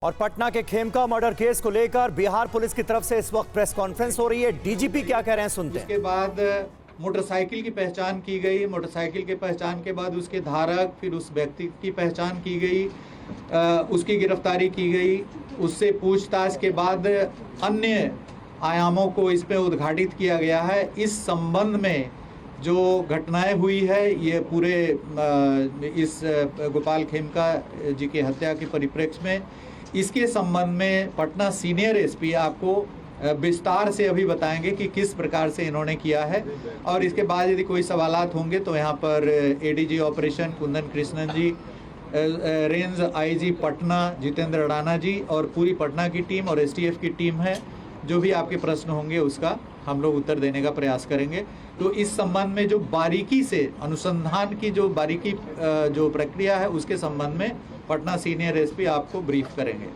और पटना के Khemka murder case को लेकर बिहार पुलिस की तरफ से इस वक्त प्रेस कॉन्फ्रेंस हो रही है। डीजीपी क्या कह रहे हैं सुनते हैं। उसके बाद मोटरसाइकिल की पहचान की गई। मोटरसाइकिल के पहचान के बाद उसके धारक, फिर उस व्यक्ति की पहचान की गई, उसकी गिरफ्तारी की गई। उससे पूछताछ के बाद अन्य आयामों को इस पे उद्घाटित किया गया है। इस संबंध में जो घटनाएं हुई है, ये पूरे इस गोपाल खेमका जी की हत्या के परिप्रेक्ष्य में, इसके संबंध में पटना सीनियर एसपी आपको विस्तार से अभी बताएंगे कि किस प्रकार से इन्होंने किया है। और इसके बाद यदि कोई सवालात होंगे तो यहाँ पर एडीजी ऑपरेशन कुंदन कृष्णन जी, range IG Patna Jitendra Adana जी और पूरी पटना की टीम और एसटीएफ की टीम है। जो भी आपके प्रश्न होंगे उसका हम लोग उत्तर देने का प्रयास करेंगे। तो इस संबंध में जो बारीकी से अनुसंधान की जो बारीकी जो प्रक्रिया है, उसके संबंध में पटना सीनियर एसपी आपको ब्रीफ करेंगे।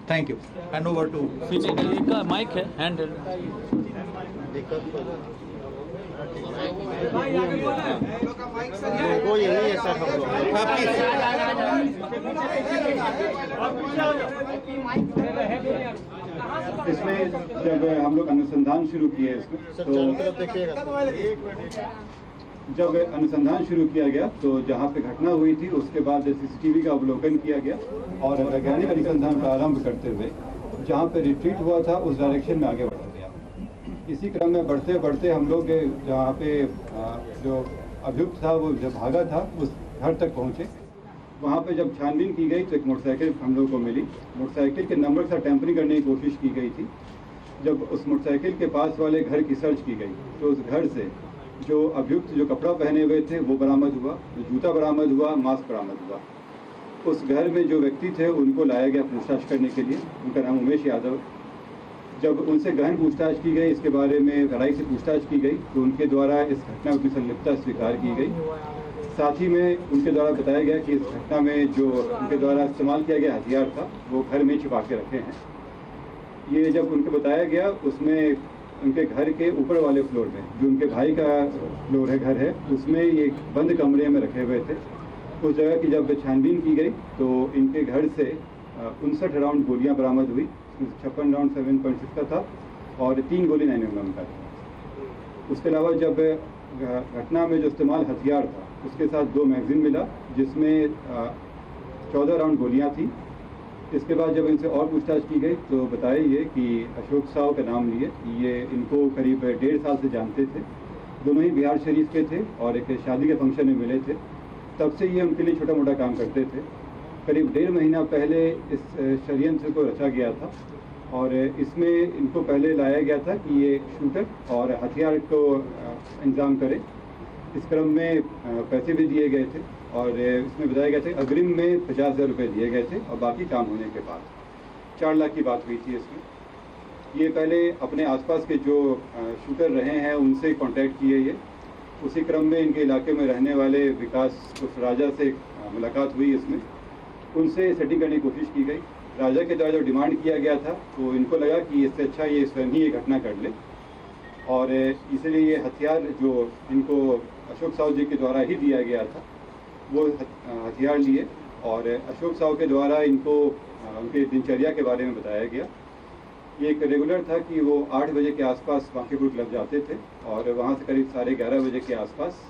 Thank you. Hand over to का माइक है हैंडल। वो यही है सर, इसमें जब हम लोग अनुसंधान शुरू किए इसमें जब अनुसंधान शुरू किया गया तो जहाँ पे घटना हुई थी उसके बाद सीसीटीवी का अवलोकन किया गया और वैज्ञानिक अनुसंधान प्रारंभ करते हुए जहाँ पे रिट्रीट हुआ था उस डायरेक्शन में आगे बढ़ा गया। इसी क्रम में बढ़ते बढ़ते हम लोग जहाँ पे जो अभियुक्त था वो जब भागा था उस घर तक पहुँचे। वहाँ पे जब छानबीन की गई तो एक मोटरसाइकिल हम लोग को मिली। मोटरसाइकिल के नंबर से टेम्परिंग करने की कोशिश की गई थी। जब उस मोटरसाइकिल के पास वाले घर की सर्च की गई तो उस घर से जो अभियुक्त जो कपड़ा पहने हुए थे वो बरामद हुआ, जो जूता बरामद हुआ, मास्क बरामद हुआ। उस घर में जो व्यक्ति थे उनको लाया गया पूछताछ करने के लिए। उनका नाम उमेश यादव। जब उनसे गहन पूछताछ की गई, इसके बारे में गहराई से पूछताछ की गई तो उनके द्वारा इस घटना की संलिप्तता स्वीकार की गई। साथ ही में उनके द्वारा बताया गया कि इस घटना में जो उनके द्वारा इस्तेमाल किया गया हथियार था वो घर में छिपा के रखे हैं। ये जब उनको बताया गया उसमें उनके घर के ऊपर वाले फ्लोर में, जो उनके भाई का फ्लोर है, घर है, उसमें ये बंद कमरे में रखे हुए थे। उस जगह की जब छानबीन की गई तो इनके घर से 59 राउंड गोलियां बरामद हुई। 56 राउंड 7.6 का था और 3 गोली 9mm का था। उसके अलावा जब घटना में जो इस्तेमाल हथियार था उसके साथ 2 मैगजीन मिला जिसमें 14 राउंड गोलियां थी। इसके बाद जब इनसे और पूछताछ की गई तो बताया ये कि अशोक साव का नाम लिए, ये इनको करीब 1.5 साल से जानते थे। दोनों ही बिहार शरीफ के थे और एक शादी के फंक्शन में मिले थे। तब से ये उनके लिए छोटा मोटा काम करते थे। करीब 1.5 महीना पहले इस षड्यंत्र को रचा गया था और इसमें इनको पहले लाया गया था कि ये शूटर और हथियार को इंतजाम करे। इस क्रम में पैसे भी दिए गए थे और इसमें बताया गया था अग्रिम में 50,000 रुपये दिए गए थे और बाकी काम होने के बाद 4 लाख की बात हुई थी इसमें। ये पहले अपने आसपास के जो शूटर रहे हैं उनसे कांटेक्ट किए ये। उसी क्रम में इनके इलाके में रहने वाले विकास उस राजा से मुलाकात हुई। इसमें उनसे सेटिंग करने की कोशिश की गई। राजा के द्वारा जो डिमांड किया गया था तो इनको लगा कि इससे अच्छा ये स्वयं ही ये घटना कर ले और इसलिए ये हथियार जो इनको अशोक साव जी के द्वारा ही दिया गया था वो हथियार लिए और अशोक साव के द्वारा इनको उनके दिनचर्या के बारे में बताया गया। ये एक रेगुलर था कि वो 8 बजे के आसपास बांकीपुर क्लब जाते थे और वहाँ से करीब 11:30 बजे के आसपास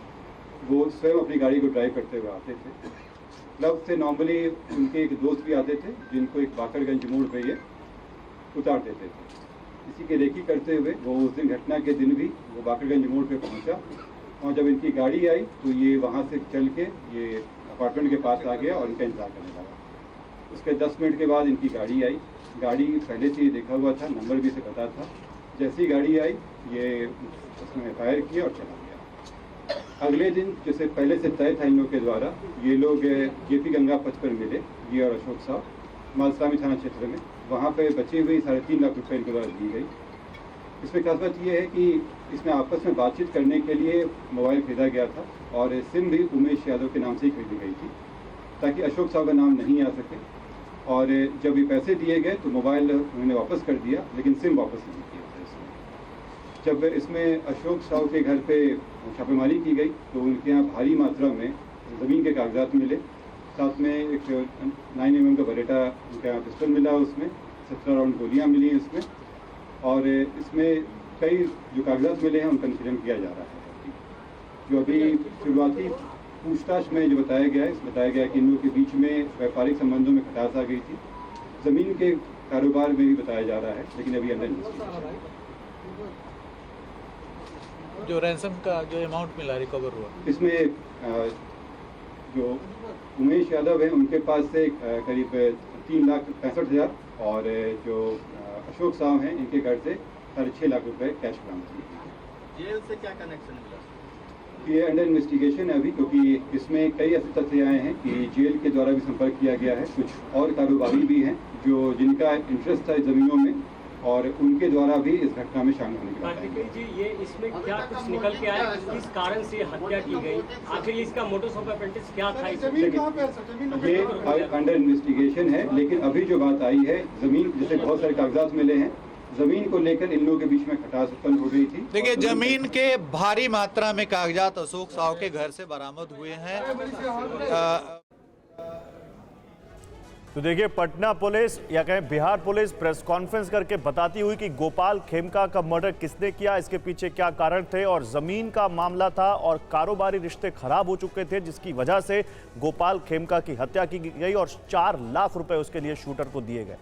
वो स्वयं अपनी गाड़ी को ड्राइव करते हुए आते थे। क्लब से नॉर्मली उनके एक दोस्त भी आते थे जिनको एक बाकरगंज मोड़ पर ये उतार देते थे। इसी की रेकी करते हुए वो उस दिन घटना के दिन भी वो बाकरगंज मोड़ पे पहुंचा और जब इनकी गाड़ी आई तो ये वहाँ से चल के ये अपार्टमेंट के पास आ गया और इनका इंतजार करने लगा। उसके 10 मिनट के बाद इनकी गाड़ी आई। गाड़ी पहले से ही देखा हुआ था, नंबर भी से पता था। जैसी गाड़ी आई ये उसने फायर किया और चला गया। अगले दिन जैसे पहले से तय था इन लोग के द्वारा, ये लोग जेपी गंगा पथ पर मिले, ये और अशोक साहब, मालसामी थाना क्षेत्र में। वहाँ पे बची हुई 3.5 लाख रुपये इनके द्वारा दी गई। इसमें खास बात यह है कि इसमें आपस में बातचीत करने के लिए मोबाइल खरीदा गया था और सिम भी उमेश यादव के नाम से ही खरीदी गई थी ताकि अशोक साव का नाम नहीं आ सके। और जब ये पैसे दिए गए तो मोबाइल उन्होंने वापस कर दिया लेकिन सिम वापस नहीं किया था इसमें। जब इसमें अशोक साव के घर पे छापेमारी की गई तो उनके यहाँ भारी मात्रा में ज़मीन के कागजात मिले। साथ में एक 9 mm का बरेटा उनका पिस्टल मिला, उसमें 17 राउंड गोलियां मिली इसमें, और इसमें कई जो कागजात मिले हैं उनका निष्पादन किया जा रहा है। जो अभी शुरुआती पूछताछ में जो बताया गया है, इसमें बताया गया है कि इन लोगों के बीच में व्यापारिक संबंधों में खटास आ गई थी। ज़मीन के कारोबार में भी बताया जा रहा है, लेकिन अभी अंडर इन्वेस्टिगेशन है। जो रैंसम का जो अमाउंट मिला रिकवर हुआ, इसमें जो उमेश यादव है उनके पास से करीब 3,65,000 और जो अशोक साहब हैं इनके घर से 6.5 लाख रुपए कैश बरामद किए। जेल से क्या कनेक्शन मिला? ये अंडर इन्वेस्टिगेशन है अभी, क्योंकि इसमें कई ऐसे तथ्य आए हैं कि जेल के द्वारा भी संपर्क किया गया है। कुछ और कारोबारी भी हैं जो जिनका इंटरेस्ट था ज़मीनों में, और उनके द्वारा भी इस घटना में शामिल होने की बात कार्तिकेय जी, ये इसमें क्या कुछ निकल के आया, किस कारण से हत्या की गई, आखिर इसका मोटोस ऑपरेंडिस क्या था? ये अंडर इन्वेस्टिगेशन है, लेकिन अभी जो बात आई है ज़मीन, जैसे बहुत सारे कागजात मिले हैं, ज़मीन को लेकर इन लोगों के बीच में खटास उत्पन्न हो गई थी। देखिए, जमीन के भारी मात्रा में कागजात अशोक साहू के घर से बरामद हुए हैं। तो देखिए, पटना पुलिस या कहें बिहार पुलिस प्रेस कॉन्फ्रेंस करके बताती हुई कि गोपाल खेमका का मर्डर किसने किया, इसके पीछे क्या कारण थे, और जमीन का मामला था और कारोबारी रिश्ते खराब हो चुके थे जिसकी वजह से गोपाल खेमका की हत्या की गई और 4 लाख रुपए उसके लिए शूटर को दिए गए।